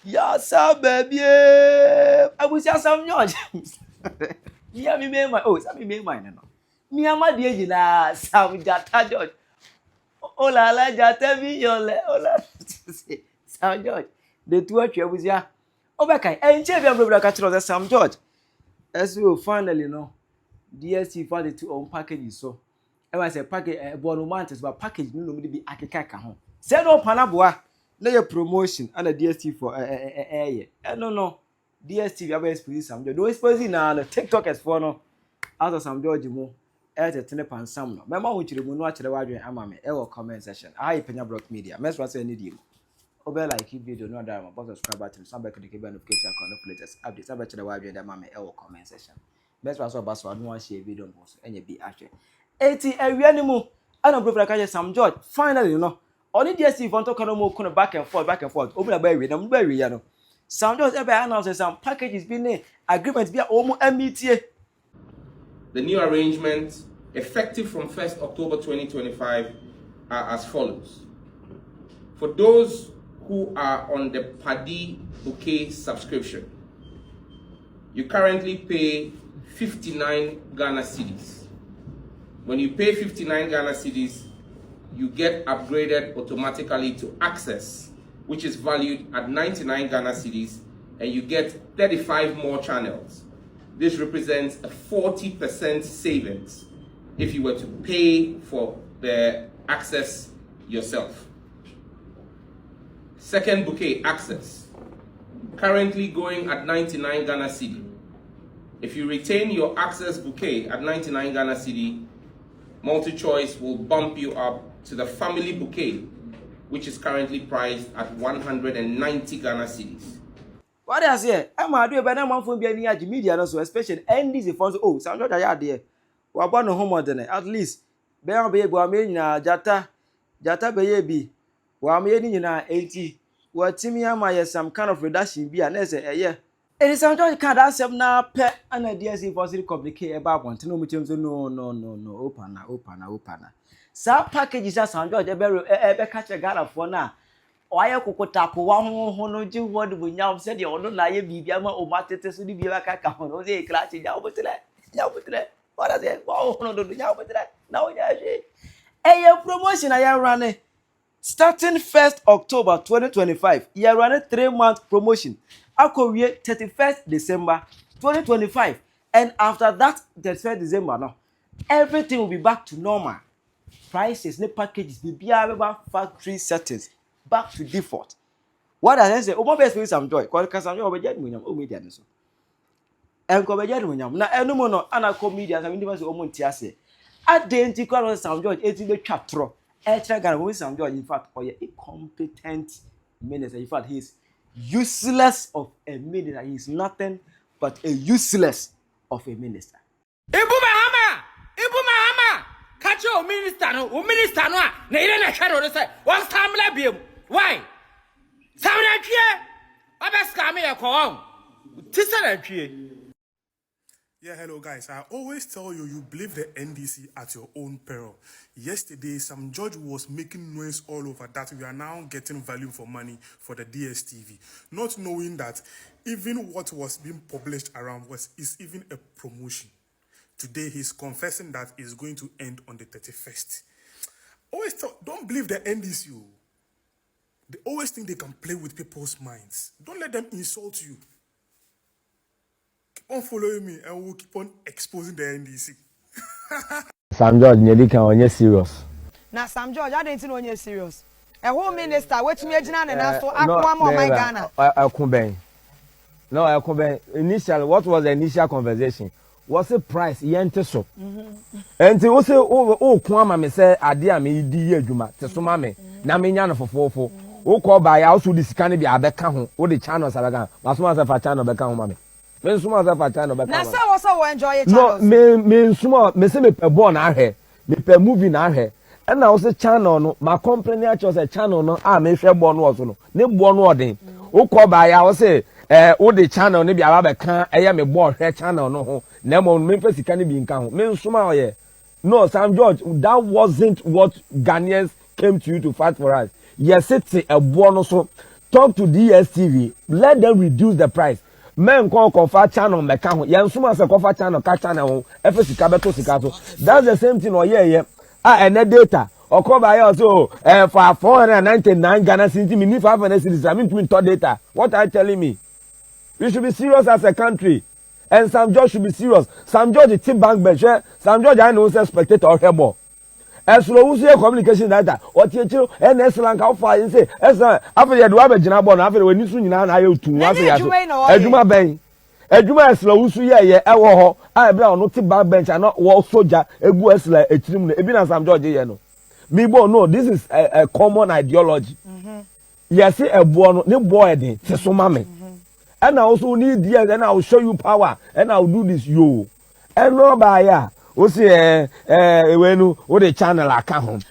Yes, baby. I was just some George. Yeah, me made my some me mine. Me am my dear Gina, Sam Jata George. Ola la Jata me your Ola. Sam George. The two of you was ya. Obakai, and Champion Brother Catcher of Sam George. As we will finally know, DSTv found the two own packages. So, I was a package, a bonumantis, but package no be akeka home. Send up Panabua. Lay a promotion and a DSTv for no DSTv I expose some do expose now the TikTok as for no out of some George mo at a tenep and some no remember which you watch the wide amame comment section I Penyah block media mess was any deal over like video no damn about subscribe button some back to the notification latest updates about the wide amame comment section best was about so I don't want share video post and you be actually 80 a reanimu and a brother catch some George finally you know. Only DsTv want to come more back and forth. Open a berry, no berry, you know. Some just ever announces some packages being agreements be almost MBTA. The new arrangements, effective from 1st October 2025, are as follows. For those who are on the Paddy Bouquet subscription, you currently pay 59 Ghana cedis. When you pay 59 Ghana cedis, you get upgraded automatically to Access, which is valued at 99 Ghana cedis, and you get 35 more channels. This represents a 40% savings if you were to pay for the Access yourself. Second bouquet, Access, currently going at 99 Ghana cedi. If you retain your Access bouquet at 99 Ghana cedi, Multichoice will bump you up to the family bouquet, which is currently priced at 190 Ghana cedis. What I say? I'm doing better man for being near media, also especially NDC funds. Oh, sound like I there. We are born home than at least. Bear be able to na jata baby. We are making na 80. What Timmy my some kind of reduction be an essay. Yeah. It is sometimes you can't answer now. Pet and a DSTv for complicated about one. No, no. Open. Some packages are sound George ever catch a gala for now. Why a cocotapo one no do what we now said the other lie be Yama or Matis to be like a camon, they class it out with that. What I said, wow, no, do now with that. Now, a promotion I am running starting 1st October 2025. You are running 3-month promotion. I could read 31st December 2025, and after that, 31st December, now everything will be back to normal. Prices, the packages will be about factory settings, back to default. What does I say? Oh, my best friend, some joy. Because I'm your budget, media. And come budget, now, no more, and I come media, and I mean, say, identical some joy, 80 the chapter, extra gun, some joy, in fact, or a incompetent minister. In fact, he's useless of a minister. He's nothing but a useless of a minister. Catch your minister no, na ile na share no say. One time la biem. Why? Sam na twie. Obeska me yakon. Tisa na twie. Yeah, hello guys. I always tell you, you believe the NDC at your own peril. Yesterday, some judge was making noise all over that we are now getting value for money for the DsTv, not knowing that even what was being published around is even a promotion. Today, he's confessing that it's going to end on the 31st. Always don't believe the NDC. They always think they can play with people's minds. Don't let them insult you. Keep on following me and we'll keep on exposing the NDC. Sam George, you're serious. Now, Sam George, I didn't know you're serious. A whole minister, which me and I saw Aquam my Ghana. I come No, I come initial. What was the initial conversation? What's the price? Yente so. And to say, oh, Kwama me say, Adia me di juma, Tesumame, Namian for 4. Oh, call by also this can be a beckham, or the channels are again. Masuma of a channel beckham, mammy. Men suma of a channel beckham. Now, so also enjoy it. No, me suma, me say me per born our hair, me per moving our hair. And now say channel no, my company chose a channel no, me share born was no, ne born wording. Oh, call by I say, oh, the channel, maybe I have a can, I am a board hair channel no. Nemo Memphis can be in count. Men suma ye. No, Sam George, that wasn't what Ghanaians came to you to fight for us. Yes, it's a bonus talk to DsTv, let them reduce the price. Men call confer channel mechanic. Yan suma se confer channel ka channel efe sika beto sika so. That's the same thing or yeah. And the data. Or come by also for 499 Ghana cedis, me need 500 cedis. I mean to talk data. What are you telling me? We should be serious as a country. And Sam George should be serious. Sam George is team bank bench. Sam George I know is a spectator or hebo. As slow as your communication data. What you do and as long how far you say as after you do have a general after when you soon now I to Ejuma Ben. Ejuma slow as you I be on team bank bench and not war soldier a go as like a trim even Sam George no. Me no, this is a common ideology. Yes, a boy no boy then so mame. And I also need yes, and I will show you power, and I will do this you. And no by ya. When what the channel account.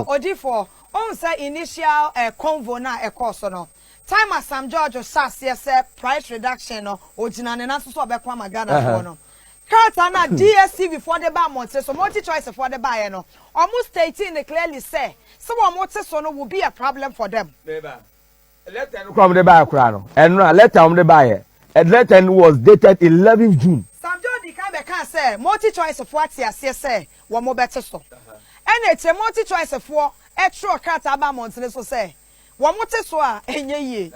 Odifo. On say initial convo na e course no. Time as Sam George SAS yes price reduction no. Ojina na so be kwa magana for no. Carta na DsTv for the bar month so Multichoice for the buyer no. Almost stating clearly say someone so no will be a problem for them. Letter from the buyer crown. And letter on the buyer. A letter was dated 11 June. Sam George can say Multichoice of what yes say one more better so. And it's a Multichoice for extra carta about months so say one more so enye.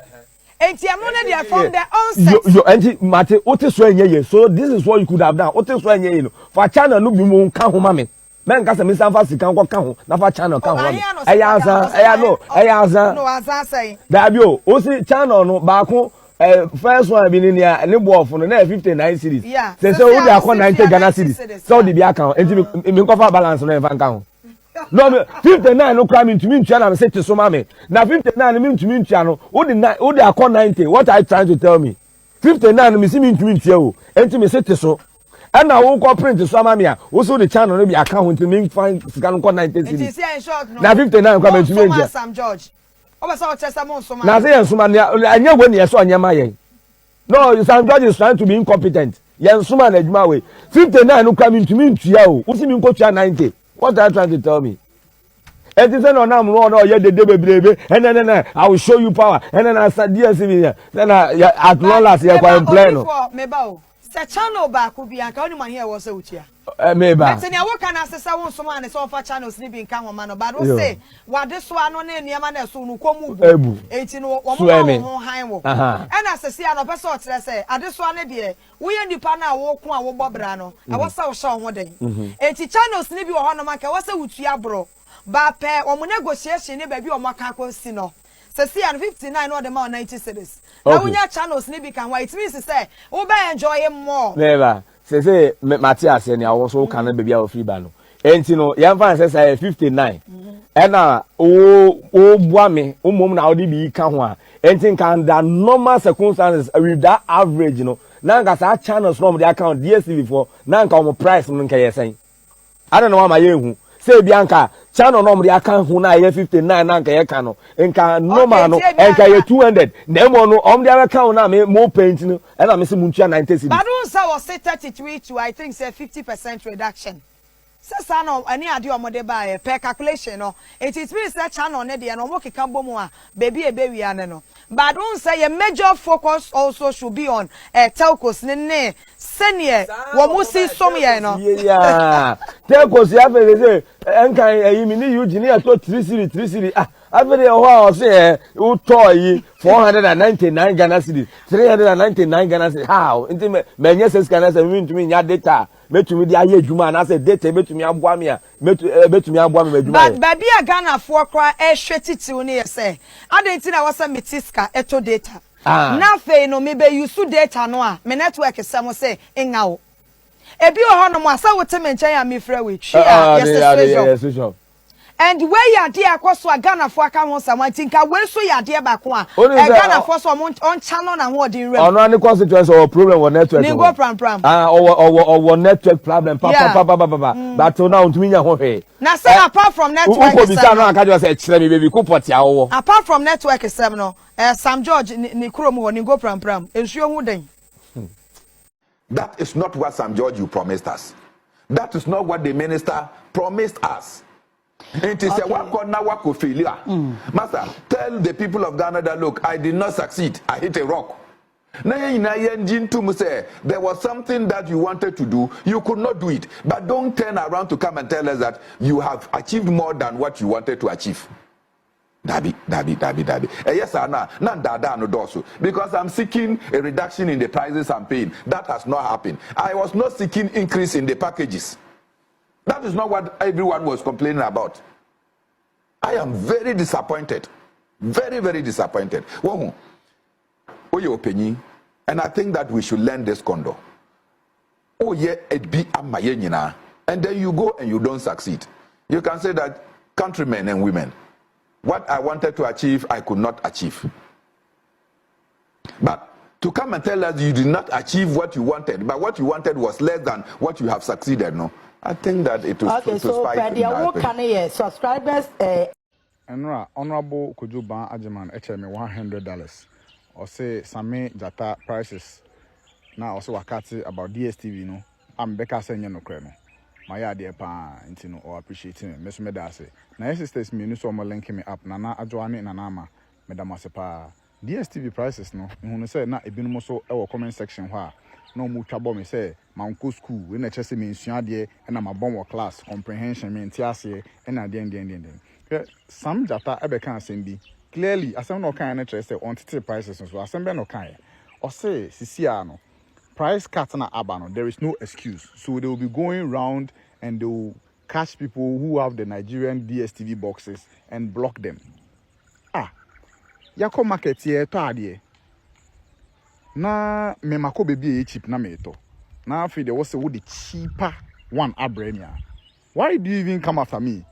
And I'm not there from their own set. You anti Mate Otis so this is what you could have done. Otis for channel no be mo kan ho mame. Men ka se me san fa sika nko kan ho na fa channel kan ho. No azan say. Da bi o si channel no ba ko first one bi ni ne bo of no na 59 series. Say we dey akọ 90 Ghana series. So the bi account enti me nko fa balance no e fa kan ho. No 59 no crime into me na me say to so mame. Na 59 me into me no. Wo dey akọ 90. What are you trying to tell me? 59 me see me into me o. Enti me say to so. And I won't print to some amia. Also the channel be account to me find scan 90 cities. Now 59 come to me. Sam George. Now say Suma anya when you saw anya maye. No, Sam George is trying to be incompetent. Yan Suma na adwuma we. 59 no come to me ntua o. Wo see me nko tua 90. What are you trying to tell me? And this no na no ye de bebrebe. And then I will show you power. And then I start DsTv. Then at long last you can play no. The channel back will be anka only here was utia. Maybe. But in your can as someone someone is offer channels living come man but don't say what this one on near man so no come ebu 18 one high wo. And as I see an person say at this one there we any partner wo ko a wo bobra no I was so show ho den. Enti channels ni bi wo ho no man ka was utia bro ba pe o mo negotiation ni ba bi o maka ko si no. See and 59 or the more 90 cities. Now when your channels need become white means to say we enjoy him more. Never. Say Matthias and I also can be our free bano. And you know, young fan says 59. And boame, mom now be can and think under normal circumstances with that average, you know. Now got our channels from the account DsTv for now come price saying. I don't know why my year say Bianca channel normally account who na 59 na nka ye ka no nka normal no nka ye 200 na mo no the account na me more paint no and na me say muntua 90 cedis but don't say was 33 to I think say 50% reduction say no any ade omode ba per calculation no it means that channel ne de no mo keka bomu a baby e be wi no but don't say a major focus also should be on telcos ne senior wo mo see some ye no yeah telcos ya fe say enkan yi mi ni Eugene to 3 series after ho say u to yi 499 Ghana cedis 399 Ghana cedis how into me nye 6 Ghana cedis me to me nya data metumi di aye adwuma na say data metumi aboa me a metumi aboa me adwuma but baby a Ghana for kra hwetiti ne say adenti na wasa metiska eto data na fe no me be use data no a me network sem say engawo ebi o ho no mo asa wote me nchen ya me frɛ we twi yes and where ya dey akoso Ghana for aka won sam tinka we so ya dey ba ko a Ghana for so on channel na ho dey rem ono any consequence or problem with network ni go pram or network problem but now ntumi nya ho hwe na say apart from network ko bisa no aka just say kire me baby ko port ya wo apart from network sem no Sam George ni krom ho ni go pram ensuo hu den. That is not what Sam George you promised us. That is not what the minister promised us. It is a wako failure. Master, tell the people of Ghana that look, I did not succeed. I hit a rock. There was something that you wanted to do, you could not do it. But don't turn around to come and tell us that you have achieved more than what you wanted to achieve. Dabi. Yes, no, because I'm seeking a reduction in the prices I'm paying. That has not happened. I was not seeking increase in the packages. That is not what everyone was complaining about. I am very disappointed. Very, very disappointed. Oh, your opinion, and I think that we should learn this condo. Oh, yeah, it be a mayenina. And then you go and you don't succeed. You can say that countrymen and women, what I wanted to achieve, I could not achieve. But to come and tell us you did not achieve what you wanted, but what you wanted was less than what you have succeeded, no? I think that it was okay, so Penyah, what can I subscribers? Enra, Honorable Kujuban Ajiman, HM $100. Or say Same Jata prices. Now also wakati about DsTv, no. I'm Becca saying no creno. My idea pa intino or appreciating it. Miss Medase. Now sisters me no so mo link me up. Nana Adjoane Nanama. Madam Sepa. DsTv prices no. You say na ebinum so e comment section wha. No mu twabo me say my uncle school we na chese me nsua de e na ma bon class comprehension me ntiase e na de. Some Jata ebe kan asem clearly asem no kan na chese on tete prices so asem be no kan. Or say sisiano price cut na abano, there is no excuse. So they will be going round and they will catch people who have the Nigerian DsTv boxes and block them. Yako market here to adie. Na me mako baby cheap na me to. Na afi there was the cheaper one abremia. Why do you even come after me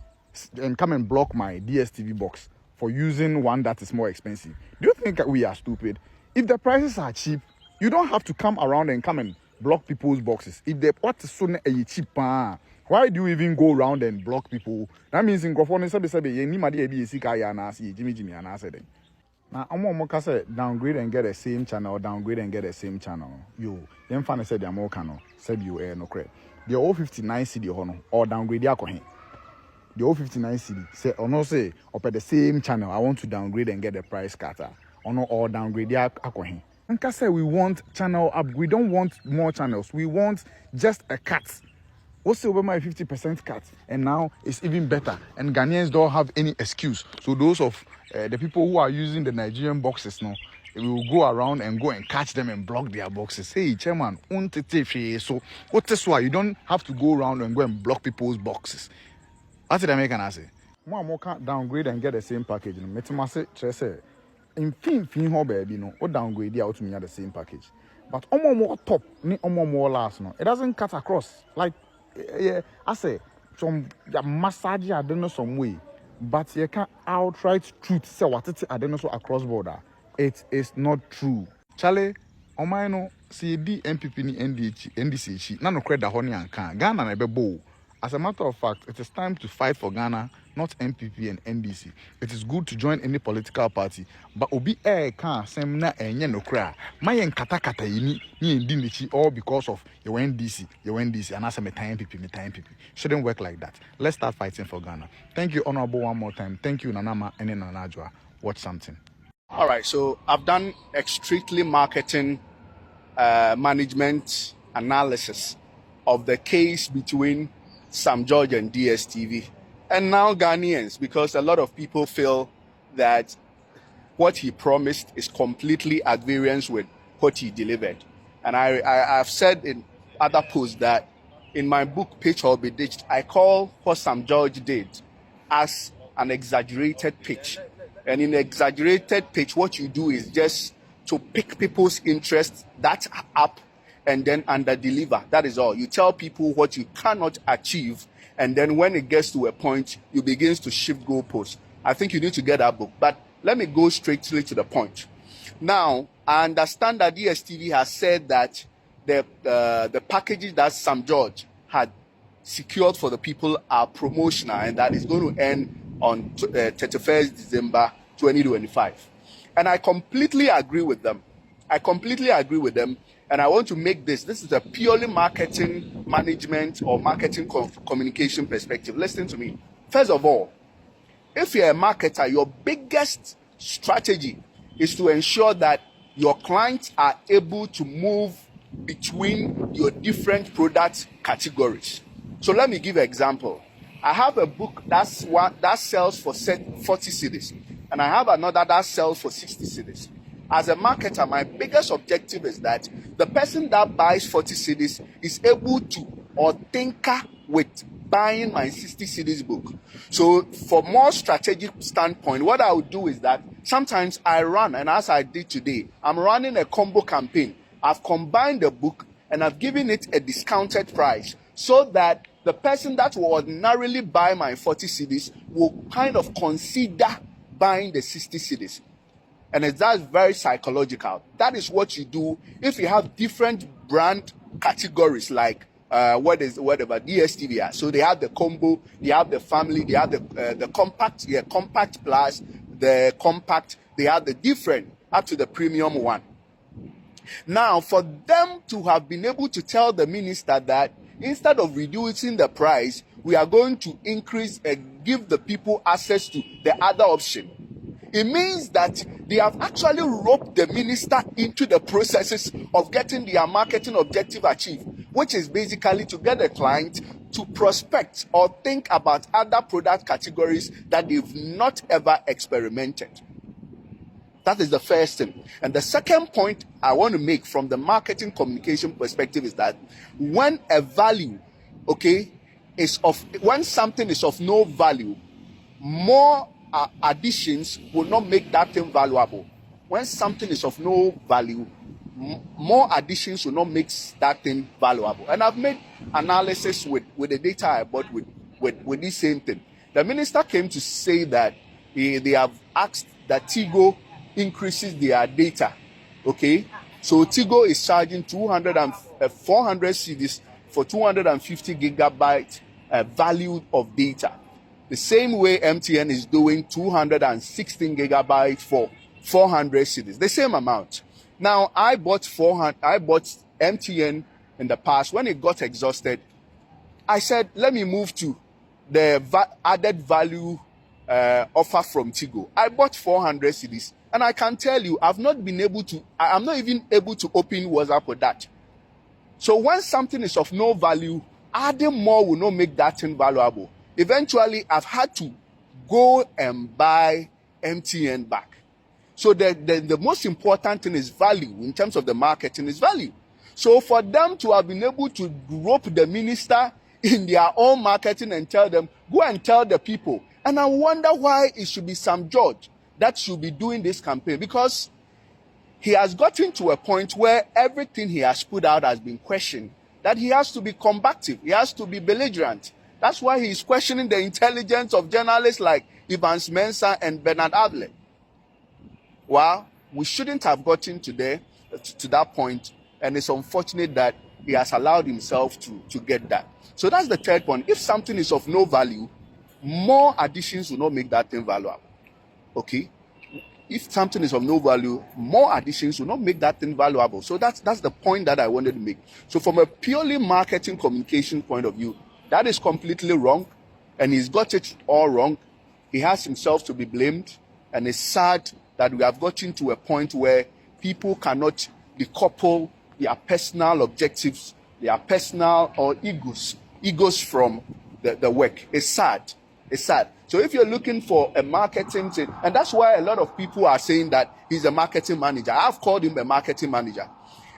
and come and block my DsTv box for using one that is more expensive? Do you think we are stupid? If the prices are cheap, you don't have to come around and come and block people's boxes. If the what is so cheap, why do you even go around and block people? That means in Grofone sabe ni madi ebi esika ya na asi Jimmy ana said. Now I'm say downgrade and get the same channel, downgrade and get the same channel. Yo, them fan said they are more cano, said you no credit. The old 59 CD hono or downgrade yakohin. The old 59 CD say or no say up at the same channel. I want to downgrade and get the price cutter. Or no or downgrade yakohin. And say we want channel up. We don't want more channels. We want just a cut. What's over my 50% cut? And now it's even better. And Ghanaians don't have any excuse. So those of the people who are using the Nigerian boxes now, we will go around and go and catch them and block their boxes. Hey, chairman, so what is why you don't have to go around and go and block people's boxes? That's what I can say. More can't downgrade and get the same package. In fin baby no or downgrade out to me at the same package. But more top, ni more last no. It doesn't cut across. Like I say some massage I don't know some way. But you can't outright truth say what it I don't know so across border. It is not true. Charlie, on my no CD MPP ni NDC none credit honey and can Ghana na be bow. As a matter of fact, it is time to fight for Ghana, not MPP and NDC. It is good to join any political party, but obi can same na enye no kra. My kata yini ni ndinichi all because of your NDC, and as a MPP. Shouldn't work like that. Let's start fighting for Ghana. Thank you, Honorable, one more time. Thank you, Nanama and Nanajwa. Watch something. All right, so I've done a strictly marketing management analysis of the case between Sam George and DsTv. And now Ghanaians, because a lot of people feel that what he promised is completely at variance with what he delivered. And I've said in other posts that in my book, Pitch or Be Ditched, I call what Sam George did as an exaggerated pitch. And in exaggerated pitch, what you do is just to pick people's interest, that's up, and then under-deliver. That is all. You tell people what you cannot achieve, and then when it gets to a point, you begin to shift goalposts. I think you need to get that book. But let me go straightly to the point. Now, I understand that DsTv has said that the packages that Sam George had secured for the people are promotional, and that is going to end on 31st December 2025. And I completely agree with them. And I want to make this is a purely marketing management or marketing communication perspective. Listen to me. First of all, if you're a marketer, your biggest strategy is to ensure that your clients are able to move between your different product categories. So let me give an example. I have a book that sells for 40 cedis, and I have another that sells for 60 cedis. As a marketer, my biggest objective is that the person that buys 40 cedis is able to or tinker with buying my 60 cedis book. So for more strategic standpoint, what I would do is that sometimes I run, and as I did today, I'm running a combo campaign. I've combined the book and I've given it a discounted price so that the person that will ordinarily buy my 40 cedis will kind of consider buying the 60 cedis. And that's very psychological. That is what you do if you have different brand categories like whatever DsTv. So they have the combo, they have the family, they have the compact, compact plus, the compact. They have the different up to the premium one. Now, for them to have been able to tell the minister that instead of reducing the price, we are going to increase and give the people access to the other option, it means that they have actually roped the minister into the processes of getting their marketing objective achieved, which is basically to get a client to prospect or think about other product categories that they've not ever experimented. That is the first thing. And the second point I want to make from the marketing communication perspective is that when a value, when something is of no value, more additions will not make that thing valuable. When something is of no value, more additions will not make that thing valuable. And I've made analysis with the data I bought with this same thing. The minister came to say that they have asked that Tigo increases their data. So Tigo is charging 400 cedis for 250 gigabyte value of data. The same way MTN is doing 216 gigabytes for 400 cedis. The same amount. Now, I bought MTN in the past. When it got exhausted, I said, let me move to the added value offer from Tigo. I bought 400 cedis, and I can tell you, I'm not even able to open WhatsApp with that. So when something is of no value, adding more will not make that thing valuable. Eventually, I've had to go and buy MTN back. So the most important thing is value. In terms of the marketing, is value. So for them to have been able to rope the minister in their own marketing and tell them, go and tell the people. And I wonder why it should be Sam George that should be doing this campaign, because he has gotten to a point where everything he has put out has been questioned, that he has to be combative, he has to be belligerent. That's why he's questioning the intelligence of journalists like Evans Mensah and Bernard Adler. Well, we shouldn't have gotten to that point, and it's unfortunate that he has allowed himself to get that. So that's the third point. If something is of no value, more additions will not make that thing valuable. If something is of no value, more additions will not make that thing valuable. So that's the point that I wanted to make. So from a purely marketing communication point of view, that is completely wrong, and he's got it all wrong. He has himself to be blamed, and it's sad that we have gotten to a point where people cannot decouple their personal objectives, their personal or egos from the work. It's sad. It's sad. So if you're looking for a marketing thing, and that's why a lot of people are saying that he's a marketing manager. I've called him a marketing manager.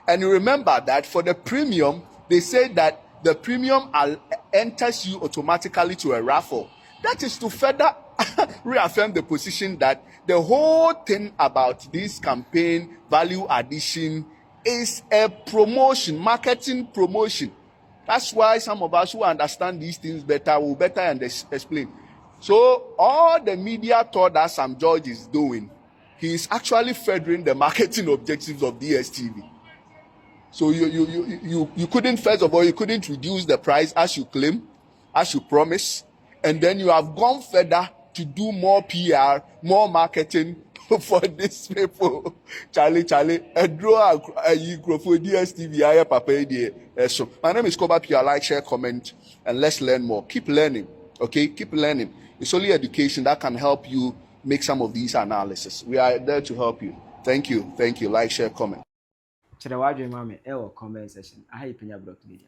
And you remember that for the premium, they say that the premium enters you automatically to a raffle. That is to further reaffirm the position that the whole thing about this campaign, value addition, is a promotion, marketing promotion. That's why some of us who understand these things better will better explain. So all the media thought that Sam George is doing, he is actually furthering the marketing objectives of DsTv. So you couldn't, first of all, you couldn't reduce the price as you claim, as you promise, and then you have gone further to do more PR, more marketing for these people. Charlie, draw a DsTv, Papa. So my name is Koba Pia. Like, share, comment, and let's learn more. Keep learning. Okay, keep learning. It's only education that can help you make some of these analysis. We are there to help you. Thank you. Thank you. Like, share, comment. Chede wadwe mame e wo comment section. Aha Penyah Block Media.